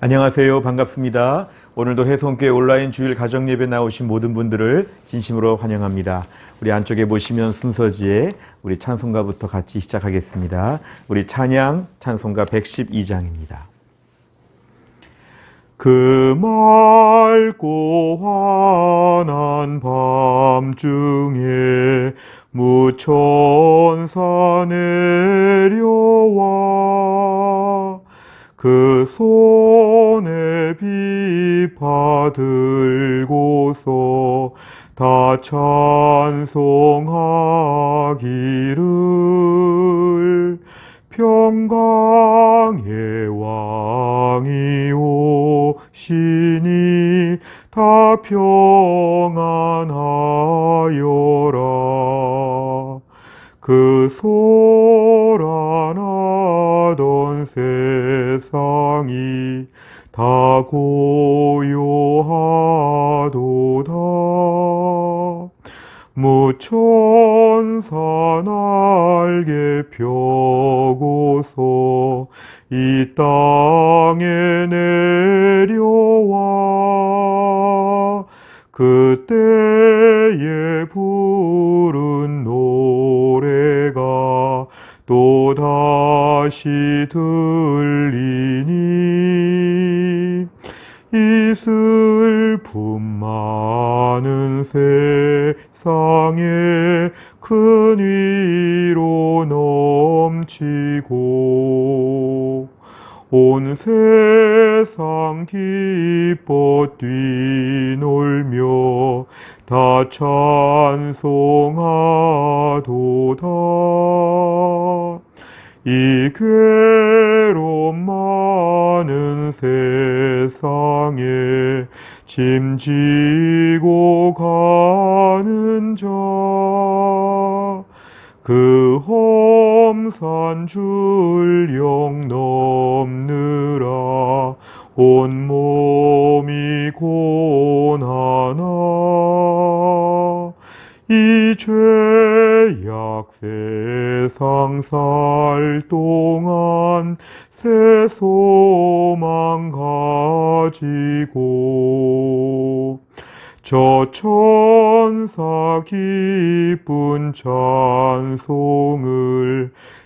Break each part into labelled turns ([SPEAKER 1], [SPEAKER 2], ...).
[SPEAKER 1] 안녕하세요. 반갑습니다. 오늘도 해성교회 온라인 주일 가정예배 나오신 모든 분들을 진심으로 환영합니다. 우리 안쪽에 보시면 순서지에 우리 찬송가부터 같이 시작하겠습니다. 우리 찬양 찬송가 112장입니다. 그 맑고 환한 밤중에 무천사 내려와 그 손에 비파 들고서 다 찬송하기를 평강의 왕이 오시니 다 평안하여라. 그 소란하던 세상이 다 고요하도다. 무천사 날개 펴고서 이 땅에 내려와 그때에 부른 노래가 또다시 들리니 이 슬픔 많은 세상에 큰 위로 넘치고 온 세상 기뻐 뛰놀며 다 찬송하도다. 이 괴로움 많은 세상에 짐지고 가는 자 그 험산 줄령 넘느라 온몸이 고난하 이 죄악 세상 살 동안 새 소망 가지고 저 천사 기쁜 찬송을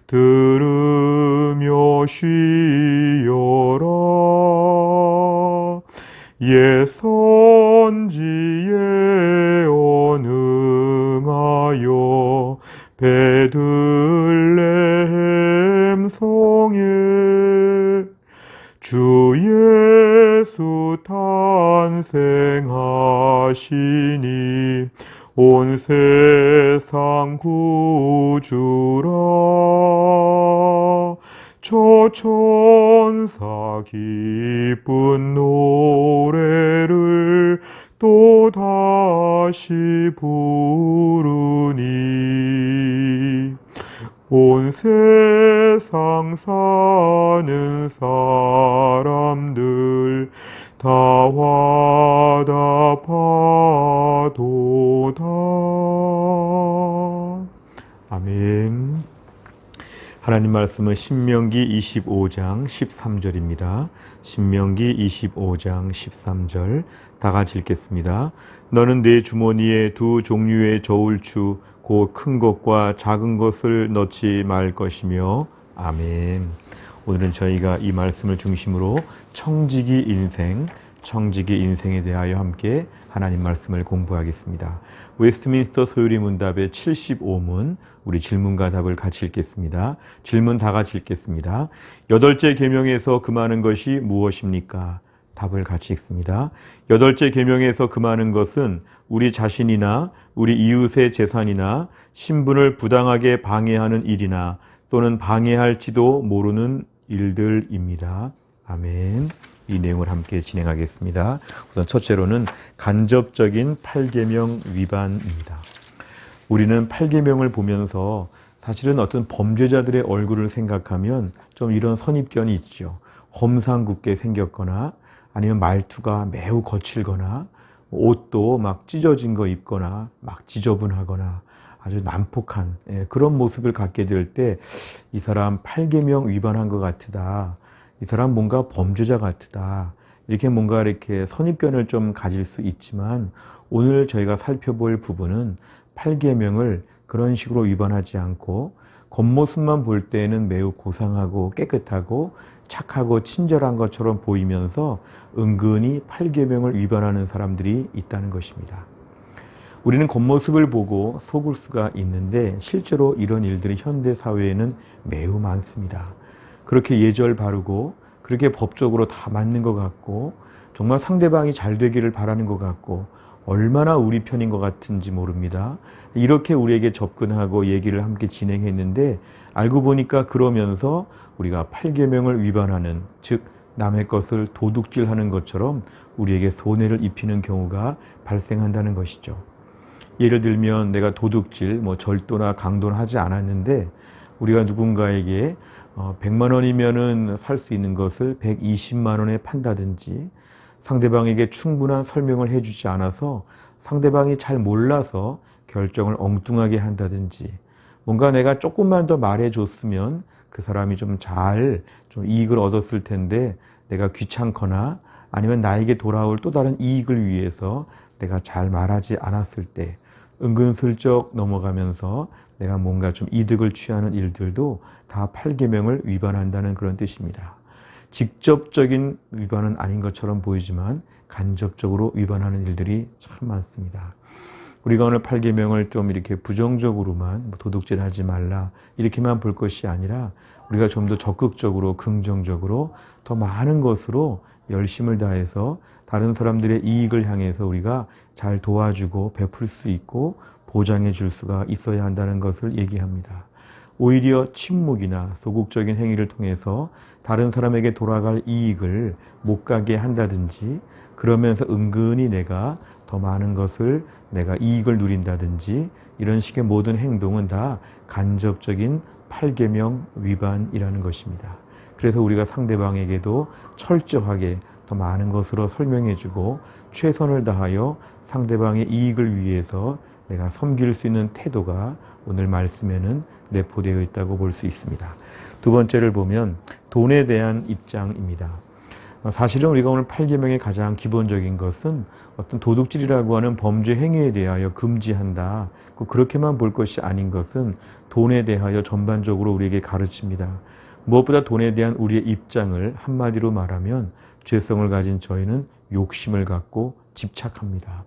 [SPEAKER 1] 들으며 쉬어라. 예선지에 언응하여 베들레헴 성에 주 예수 탄생하시니 온 세상 구주라. 저 천사 기쁜 노래를 또 다시 부르니 온 세상 사는 사람들 다 화답하도다. 아멘. 하나님 말씀은 신명기 25장 13절입니다. 신명기 25장 13절 다 같이 읽겠습니다. 너는 내 주머니에 두 종류의 저울추 곧 큰 것과 작은 것을 넣지 말 것이며 아멘. 오늘은 저희가 이 말씀을 중심으로 청지기 인생에 대하여 함께 하나님 말씀을 공부하겠습니다. 웨스트민스터 소유리 문답의 75문 우리 질문과 답을 같이 읽겠습니다. 질문 다 같이 읽겠습니다. 여덟째 계명에서 금하는 것이 무엇입니까? 답을 같이 읽습니다. 여덟째 계명에서 금하는 것은 우리 자신이나 우리 이웃의 재산이나 신분을 부당하게 방해하는 일이나 또는 방해할지도 모르는 일들입니다. 아멘. 이 내용을 함께 진행하겠습니다. 우선 첫째로는 간접적인 8계명 위반입니다. 우리는 8계명을 보면서 사실은 어떤 범죄자들의 얼굴을 생각하면 좀 이런 선입견이 있죠. 험상궂게 생겼거나 아니면 말투가 매우 거칠거나 옷도 막 찢어진 거 입거나 막 지저분하거나 아주 난폭한 그런 모습을 갖게 될 때 이 사람 8계명 위반한 것 같으다. 이 사람 뭔가 범죄자 같다. 이렇게 뭔가 이렇게 선입견을 좀 가질 수 있지만 오늘 저희가 살펴볼 부분은 8계명을 그런 식으로 위반하지 않고 겉모습만 볼 때에는 매우 고상하고 깨끗하고 착하고 친절한 것처럼 보이면서 은근히 8계명을 위반하는 사람들이 있다는 것입니다. 우리는 겉모습을 보고 속을 수가 있는데 실제로 이런 일들이 현대 사회에는 매우 많습니다. 그렇게 예절 바르고 그렇게 법적으로 다 맞는 것 같고 정말 상대방이 잘 되기를 바라는 것 같고 얼마나 우리 편인 것 같은지 모릅니다. 이렇게 우리에게 접근하고 얘기를 함께 진행했는데 알고 보니까 그러면서 우리가 8계명을 위반하는, 즉 남의 것을 도둑질하는 것처럼 우리에게 손해를 입히는 경우가 발생한다는 것이죠. 예를 들면 내가 도둑질, 절도나 강도는 하지 않았는데 우리가 누군가에게 100만 원이면은 살 수 있는 것을 120만 원에 판다든지 상대방에게 충분한 설명을 해주지 않아서 상대방이 잘 몰라서 결정을 엉뚱하게 한다든지 뭔가 내가 조금만 더 말해줬으면 그 사람이 좀 이익을 얻었을 텐데 내가 귀찮거나 아니면 나에게 돌아올 또 다른 이익을 위해서 내가 잘 말하지 않았을 때 은근슬쩍 넘어가면서 내가 뭔가 좀 이득을 취하는 일들도 다 8계명을 위반한다는 그런 뜻입니다. 직접적인 위반은 아닌 것처럼 보이지만 간접적으로 위반하는 일들이 참 많습니다. 우리가 오늘 8계명을 좀 이렇게 부정적으로만 도둑질하지 말라 이렇게만 볼 것이 아니라 우리가 좀 더 적극적으로 긍정적으로 더 많은 것으로 열심을 다해서 다른 사람들의 이익을 향해서 우리가 잘 도와주고 베풀 수 있고 보장해 줄 수가 있어야 한다는 것을 얘기합니다. 오히려 침묵이나 소극적인 행위를 통해서 다른 사람에게 돌아갈 이익을 못 가게 한다든지 그러면서 은근히 내가 더 많은 것을 내가 이익을 누린다든지 이런 식의 모든 행동은 다 간접적인 8계명 위반이라는 것입니다. 그래서 우리가 상대방에게도 철저하게 더 많은 것으로 설명해주고 최선을 다하여 상대방의 이익을 위해서 내가 섬길 수 있는 태도가 오늘 말씀에는 내포되어 있다고 볼 수 있습니다. 두 번째를 보면 돈에 대한 입장입니다. 사실은 우리가 오늘 8계명의 가장 기본적인 것은 어떤 도둑질이라고 하는 범죄 행위에 대하여 금지한다. 그렇게만 볼 것이 아닌 것은 돈에 대하여 전반적으로 우리에게 가르칩니다. 무엇보다 돈에 대한 우리의 입장을 한마디로 말하면 죄성을 가진 저희는 욕심을 갖고 집착합니다.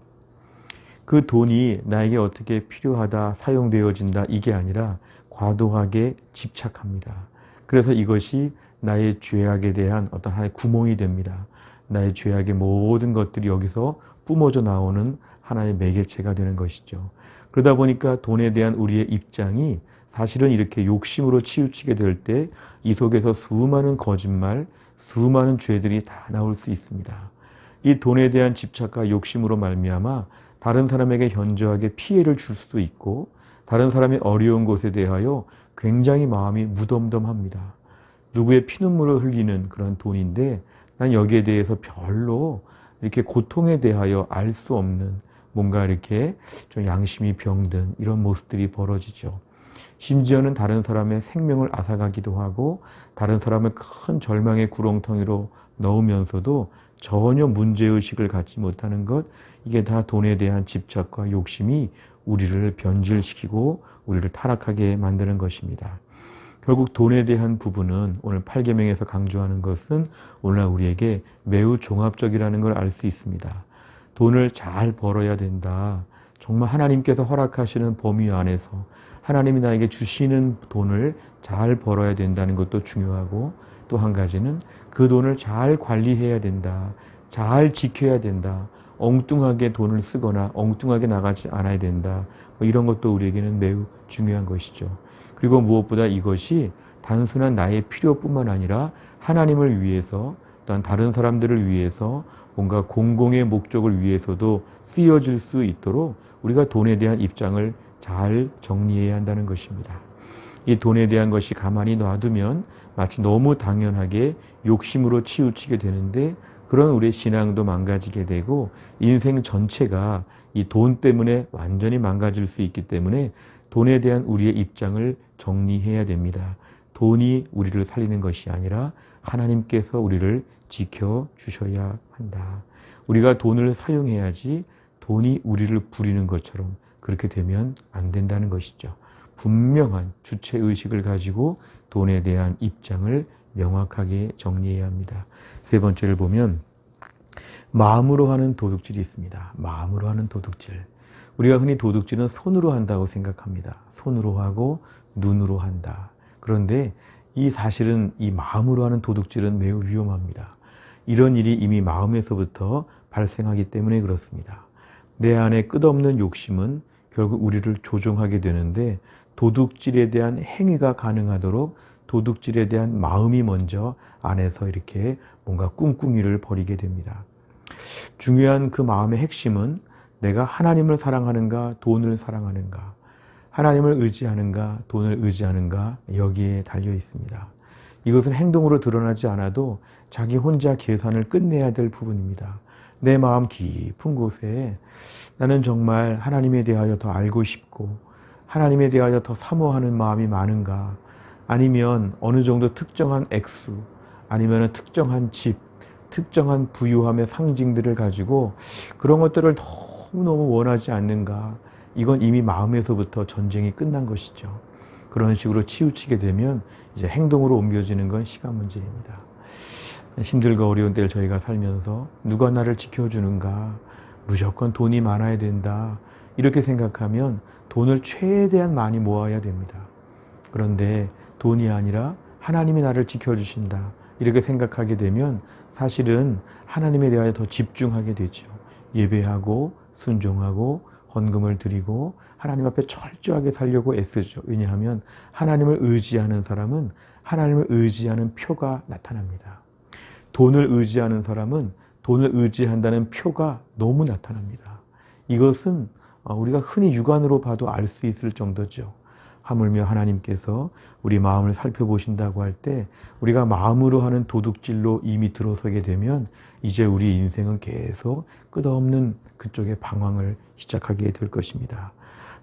[SPEAKER 1] 그 돈이 나에게 어떻게 필요하다, 사용되어진다 이게 아니라 과도하게 집착합니다. 그래서 이것이 나의 죄악에 대한 어떤 하나의 구멍이 됩니다. 나의 죄악의 모든 것들이 여기서 뿜어져 나오는 하나의 매개체가 되는 것이죠. 그러다 보니까 돈에 대한 우리의 입장이 사실은 이렇게 욕심으로 치우치게 될 때 이 속에서 수많은 거짓말, 수많은 죄들이 다 나올 수 있습니다. 이 돈에 대한 집착과 욕심으로 말미암아 다른 사람에게 현저하게 피해를 줄 수도 있고 다른 사람의 어려운 것에 대하여 굉장히 마음이 무덤덤합니다. 누구의 피눈물을 흘리는 그런 돈인데 난 여기에 대해서 별로 이렇게 고통에 대하여 알 수 없는 뭔가 이렇게 좀 양심이 병든 이런 모습들이 벌어지죠. 심지어는 다른 사람의 생명을 앗아가기도 하고 다른 사람을 큰 절망의 구렁텅이로 넣으면서도 전혀 문제의식을 갖지 못하는 것, 이게 다 돈에 대한 집착과 욕심이 우리를 변질시키고 우리를 타락하게 만드는 것입니다. 결국 돈에 대한 부분은 오늘 8계명에서 강조하는 것은 오늘날 우리에게 매우 종합적이라는 걸 알 수 있습니다. 돈을 잘 벌어야 된다. 정말 하나님께서 허락하시는 범위 안에서 하나님이 나에게 주시는 돈을 잘 벌어야 된다는 것도 중요하고 또 한 가지는 그 돈을 잘 관리해야 된다. 잘 지켜야 된다. 엉뚱하게 돈을 쓰거나 엉뚱하게 나가지 않아야 된다. 이런 것도 우리에게는 매우 중요한 것이죠. 그리고 무엇보다 이것이 단순한 나의 필요뿐만 아니라 하나님을 위해서 또한 다른 사람들을 위해서 뭔가 공공의 목적을 위해서도 쓰여질 수 있도록 우리가 돈에 대한 입장을 잘 정리해야 한다는 것입니다. 이 돈에 대한 것이 가만히 놔두면 마치 너무 당연하게 욕심으로 치우치게 되는데 그런 우리의 신앙도 망가지게 되고 인생 전체가 이 돈 때문에 완전히 망가질 수 있기 때문에 돈에 대한 우리의 입장을 정리해야 됩니다. 돈이 우리를 살리는 것이 아니라 하나님께서 우리를 지켜주셔야 한다. 우리가 돈을 사용해야지 돈이 우리를 부리는 것처럼 그렇게 되면 안 된다는 것이죠. 분명한 주체의식을 가지고 돈에 대한 입장을 명확하게 정리해야 합니다. 세 번째를 보면 마음으로 하는 도둑질이 있습니다. 마음으로 하는 도둑질. 우리가 흔히 도둑질은 손으로 한다고 생각합니다. 손으로 하고 눈으로 한다. 그런데 이 사실은 이 마음으로 하는 도둑질은 매우 위험합니다. 이런 일이 이미 마음에서부터 발생하기 때문에 그렇습니다. 내 안에 끝없는 욕심은 결국 우리를 조종하게 되는데 도둑질에 대한 행위가 가능하도록 도둑질에 대한 마음이 먼저 안에서 이렇게 뭔가 꿍꿍이를 벌이게 됩니다. 중요한 그 마음의 핵심은 내가 하나님을 사랑하는가 돈을 사랑하는가, 하나님을 의지하는가 돈을 의지하는가 여기에 달려 있습니다. 이것은 행동으로 드러나지 않아도 자기 혼자 계산을 끝내야 될 부분입니다. 내 마음 깊은 곳에 나는 정말 하나님에 대하여 더 알고 싶고 하나님에 대하여 더 사모하는 마음이 많은가, 아니면 어느 정도 특정한 액수, 아니면 특정한 집, 특정한 부유함의 상징들을 가지고 그런 것들을 너무너무 원하지 않는가. 이건 이미 마음에서부터 전쟁이 끝난 것이죠. 그런 식으로 치우치게 되면 이제 행동으로 옮겨지는 건 시간 문제입니다. 힘들고 어려운 때를 저희가 살면서 누가 나를 지켜주는가, 무조건 돈이 많아야 된다, 이렇게 생각하면 돈을 최대한 많이 모아야 됩니다. 그런데 돈이 아니라 하나님이 나를 지켜주신다 이렇게 생각하게 되면 사실은 하나님에 대하여 더 집중하게 되죠. 예배하고 순종하고 헌금을 드리고 하나님 앞에 철저하게 살려고 애쓰죠. 왜냐하면 하나님을 의지하는 사람은 하나님을 의지하는 표가 나타납니다. 돈을 의지하는 사람은 돈을 의지한다는 표가 너무 나타납니다. 이것은 우리가 흔히 육안으로 봐도 알 수 있을 정도죠. 하물며 하나님께서 우리 마음을 살펴보신다고 할 때 우리가 마음으로 하는 도둑질로 이미 들어서게 되면 이제 우리 인생은 계속 끝없는 그쪽의 방황을 시작하게 될 것입니다.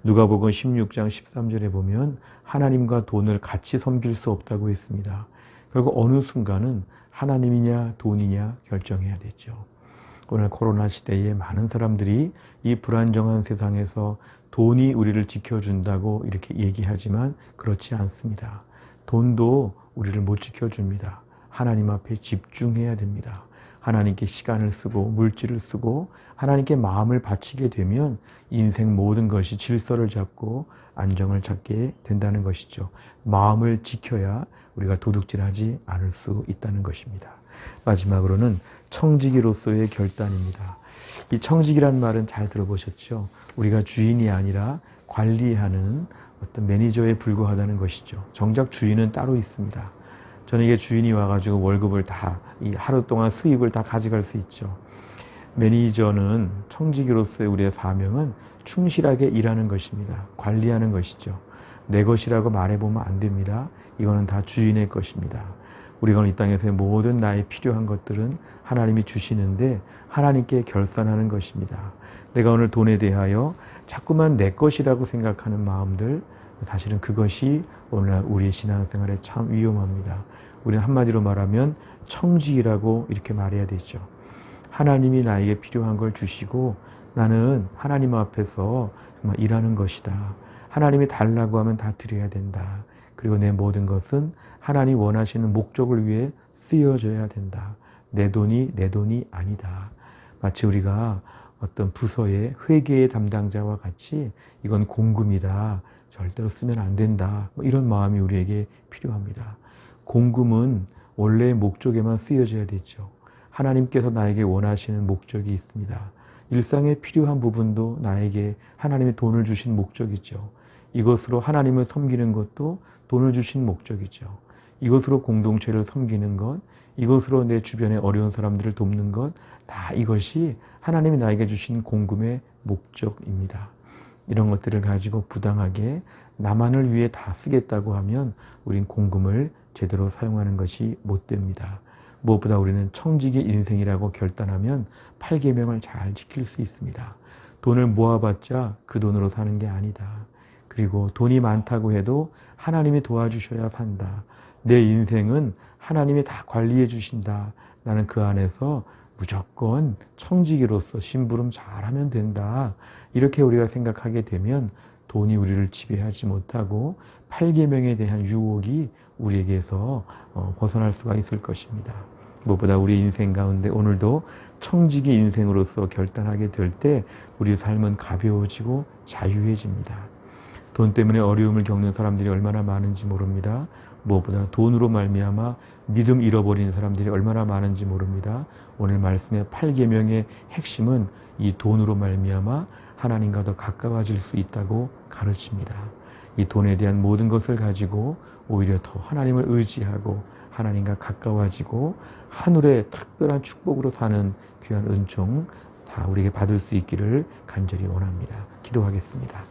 [SPEAKER 1] 누가복음 16장 13절에 보면 하나님과 돈을 같이 섬길 수 없다고 했습니다. 결국 어느 순간은 하나님이냐 돈이냐 결정해야 되죠. 오늘 코로나 시대에 많은 사람들이 이 불안정한 세상에서 돈이 우리를 지켜준다고 이렇게 얘기하지만 그렇지 않습니다. 돈도 우리를 못 지켜줍니다. 하나님 앞에 집중해야 됩니다. 하나님께 시간을 쓰고 물질을 쓰고 하나님께 마음을 바치게 되면 인생 모든 것이 질서를 잡고 안정을 찾게 된다는 것이죠. 마음을 지켜야 우리가 도둑질하지 않을 수 있다는 것입니다. 마지막으로는 청지기로서의 결단입니다. 이 청지기란 말은 잘 들어보셨죠? 우리가 주인이 아니라 관리하는 어떤 매니저에 불과하다는 것이죠. 정작 주인은 따로 있습니다. 저녁에 주인이 와가지고 월급을 다, 이 하루 동안 수입을 다 가져갈 수 있죠. 매니저는 청지기로서의 우리의 사명은 충실하게 일하는 것입니다. 관리하는 것이죠. 내 것이라고 말해보면 안 됩니다. 이거는 다 주인의 것입니다. 우리가 이 땅에서의 모든 나의 필요한 것들은 하나님이 주시는데 하나님께 결산하는 것입니다. 내가 오늘 돈에 대하여 자꾸만 내 것이라고 생각하는 마음들, 사실은 그것이 오늘날 우리의 신앙생활에 참 위험합니다. 우리는 한마디로 말하면 청지기라고 이렇게 말해야 되죠. 하나님이 나에게 필요한 걸 주시고 나는 하나님 앞에서 정말 일하는 것이다. 하나님이 달라고 하면 다 드려야 된다. 그리고 내 모든 것은 하나님 원하시는 목적을 위해 쓰여져야 된다. 내 돈이 내 돈이 아니다. 마치 우리가 어떤 부서의 회계의 담당자와 같이 이건 공금이다. 절대로 쓰면 안 된다. 이런 마음이 우리에게 필요합니다. 공금은 원래의 목적에만 쓰여져야 되죠. 하나님께서 나에게 원하시는 목적이 있습니다. 일상에 필요한 부분도 나에게 하나님의 돈을 주신 목적이죠. 이것으로 하나님을 섬기는 것도 돈을 주신 목적이죠. 이것으로 공동체를 섬기는 것, 이것으로 내 주변의 어려운 사람들을 돕는 것, 다 이것이 하나님이 나에게 주신 공금의 목적입니다. 이런 것들을 가지고 부당하게 나만을 위해 다 쓰겠다고 하면 우린 공금을 제대로 사용하는 것이 못 됩니다. 무엇보다 우리는 청지기 인생이라고 결단하면 8계명을 잘 지킬 수 있습니다. 돈을 모아봤자 그 돈으로 사는 게 아니다. 그리고 돈이 많다고 해도 하나님이 도와주셔야 산다. 내 인생은 하나님이 다 관리해 주신다. 나는 그 안에서 무조건 청지기로서 심부름 잘하면 된다. 이렇게 우리가 생각하게 되면 돈이 우리를 지배하지 못하고 8계명에 대한 유혹이 우리에게서 벗어날 수가 있을 것입니다. 무엇보다 우리 인생 가운데 오늘도 청지기 인생으로서 결단하게 될 때 우리 삶은 가벼워지고 자유해집니다. 돈 때문에 어려움을 겪는 사람들이 얼마나 많은지 모릅니다. 무엇보다 돈으로 말미암아 믿음 잃어버린 사람들이 얼마나 많은지 모릅니다. 오늘 말씀의 8계명의 핵심은 이 돈으로 말미암아 하나님과 더 가까워질 수 있다고 가르칩니다. 이 돈에 대한 모든 것을 가지고 오히려 더 하나님을 의지하고 하나님과 가까워지고 하늘의 특별한 축복으로 사는 귀한 은총 다 우리에게 받을 수 있기를 간절히 원합니다. 기도하겠습니다.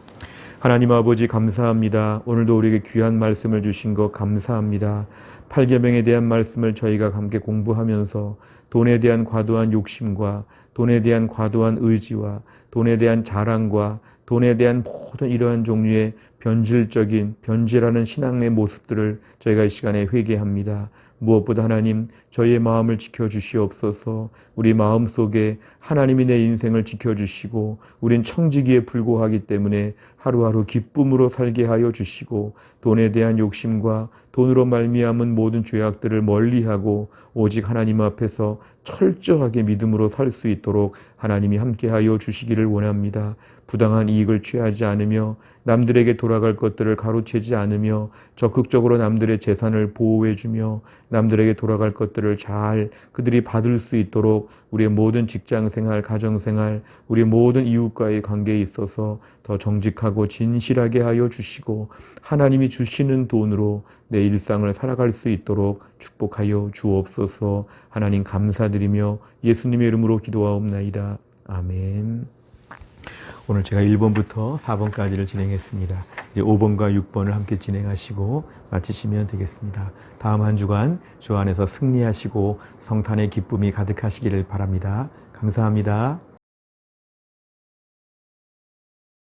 [SPEAKER 1] 하나님 아버지 감사합니다. 오늘도 우리에게 귀한 말씀을 주신 것 감사합니다. 8계명에 대한 말씀을 저희가 함께 공부하면서 돈에 대한 과도한 욕심과 돈에 대한 과도한 의지와 돈에 대한 자랑과 돈에 대한 모든 이러한 종류의 변질하는 신앙의 모습들을 저희가 이 시간에 회개합니다. 무엇보다 하나님 저희의 마음을 지켜주시옵소서. 우리 마음속에 하나님이 내 인생을 지켜주시고 우린 청지기에 불과하기 때문에 하루하루 기쁨으로 살게 하여 주시고 돈에 대한 욕심과 돈으로 말미암은 모든 죄악들을 멀리하고 오직 하나님 앞에서 철저하게 믿음으로 살 수 있도록 하나님이 함께하여 주시기를 원합니다. 부당한 이익을 취하지 않으며 남들에게 돌아갈 것들을 가로채지 않으며 적극적으로 남들의 재산을 보호해주며 남들에게 돌아갈 것들을 잘 그들이 받을 수 있도록 우리의 모든 직장생활, 가정생활, 우리 모든 이웃과의 관계에 있어서 더 정직하고 진실하게 하여 주시고 하나님이 주시는 돈으로 내 일상을 살아갈 수 있도록 축복하여 주옵소서. 하나님 감사드리며 예수님의 이름으로 기도하옵나이다. 아멘. 오늘 제가 1번부터 4번까지를 진행했습니다. 이제 5번과 6번을 함께 진행하시고 마치시면 되겠습니다. 다음 한 주간 주 안에서 승리하시고 성탄의 기쁨이 가득하시기를 바랍니다. 감사합니다.